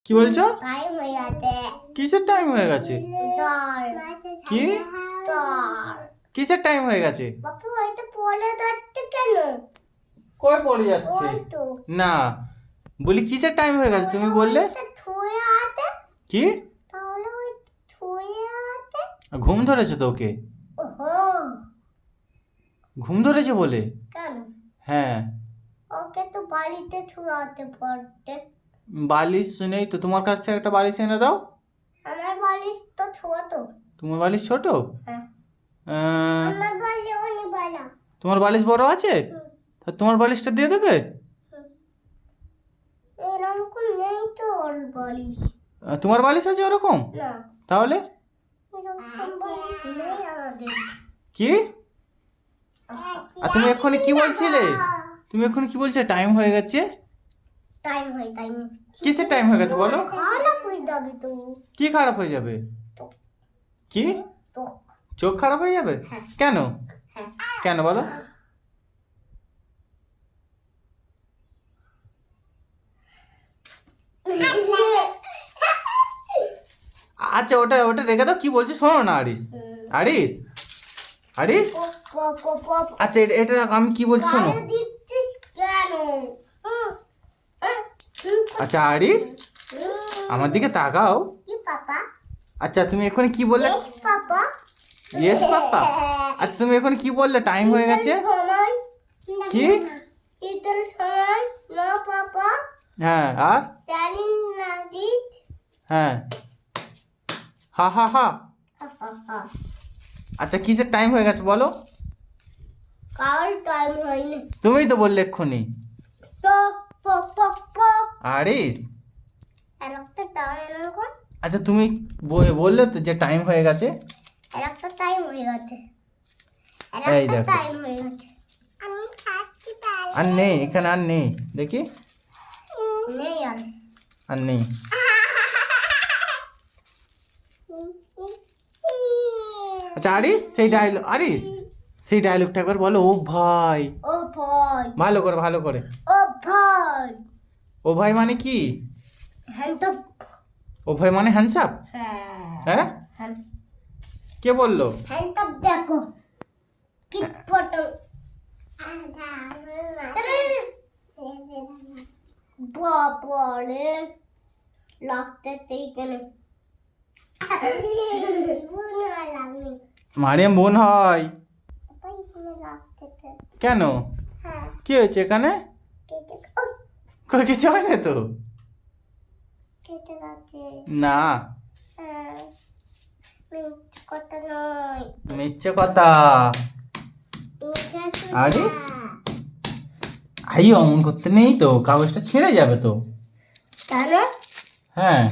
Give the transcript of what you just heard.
কি বলছো? টাইম হয়ে গেছে। কিসের টাইম হয়ে গেছে? কি? কিসের টাইম হয়ে গেছে? বাপু এটা পড়ে যাচ্ছে কেন? কই পড়ে যাচ্ছে? ওই তো না, বলি কিসের টাইম হয়ে গেছে তুমি বললে? ওইটা ছুঁয়ে আছে। কি? তাহলে ওই ছুঁয়ে আছে। ঘুম ধরেছে তো ওকে? ওহো, ঘুম ধরেছে বলে? কেন? হ্যাঁ। ওকে তো বাড়িতে ছুঁয়াতে পড়তে। বালিশ নেই তো, তোমার কাছ থেকে একটা বালিশ এনে দাও। আমার বালিশ তো ছোট। তোমার বালিশ ছোট? হ্যাঁ, আহ, আমার বালিশ অনেক বড়। তোমার বালিশ বড় আছে? তা তোমার বালিশটা দিয়ে দেবে? এরকম নেই তো ওর বালিশ। তোমার বালিশ আছে ওরকম? না, তাহলে এরকম বালিশ নেই আমাদের। কি? আর তুমি এক্ষুনি কি বলছিলে? তুমি এক্ষুনি কি বলছিলে টাইম হয়ে গেছে? টাইম হয় টাইম। কিসের টাইম হয়ে গেছে বলো? খারাপ হয়ে যাবে তো। কি খারাপ হয়ে যাবে? চোখ। কি? তো চোখ খারাপ হয়ে যাবে? হ্যাঁ। কেন? হ্যাঁ। কেন বলো? আচ্ছা, ওটা ওটা রেখে দাও। কি বলছি শোনো না আরিস। আরিস, আরিস, আচ্ছা এটা রাখো, আমি কি বলছি শোনো। গায়ে দিচ্ছিস কেন? আচ্ছা আরিস, আমার দিকে তাকাও। কি পাপা? আচ্ছা তুমি এক্ষুনি কি বললে? পাপা। Yes papa. আচ্ছা তুমি এখন কি বললে টাইম হয়ে গেছে? কি? ইতর সময় না পাপা। হ্যাঁ, আর জানি না জিত। হ্যাঁ, হা হা হা। আচ্ছা কিসের টাইম হয়ে গেছে বলো? কার টাইম হয়নি। তুমিই তো বললে এক্ষুনি। তো পাপা। আরিস, একটা টাইম এরকম। আচ্ছা তুমি বললে তো যে টাইম হয়ে গেছে। একটা টাইম হয়ে গেছে। এই একটা দেখো। টাইম হয়ে গেছে। আমি খাচ্ছি তাই। আর নেই, এখানে আর নেই, দেখি। নেই আর। আর নেই। আচ্ছা আরিস, সেই ডায়লগ, আরিস সেই ডায়লগটা একবার বলো। ও ভাই, ও ভাই। ভালো করে ভালো করে। ও ভাই। ও ভাই মানে কি? Hand up. ও ভাই মানে হ্যান্ডসাপ? হ্যাঁ। হ্যাঁ, কে বললো? হ্যান্ড আপ দেখো। কি ফটো। বাবারে লাগতে এইখানে। মারিয়াম বোন হয়। কেন? হ্যাঁ, কি হয়েছে এখানে? কই কিছু হয় না তো। কেটে যাচ্ছে। না, কথা নয়। মিথ্যে কথা। আরিস? আই অমন করতে নেই তো, কাগজটা ছিঁড়ে যাবে তো। তাহলে হ্যাঁ।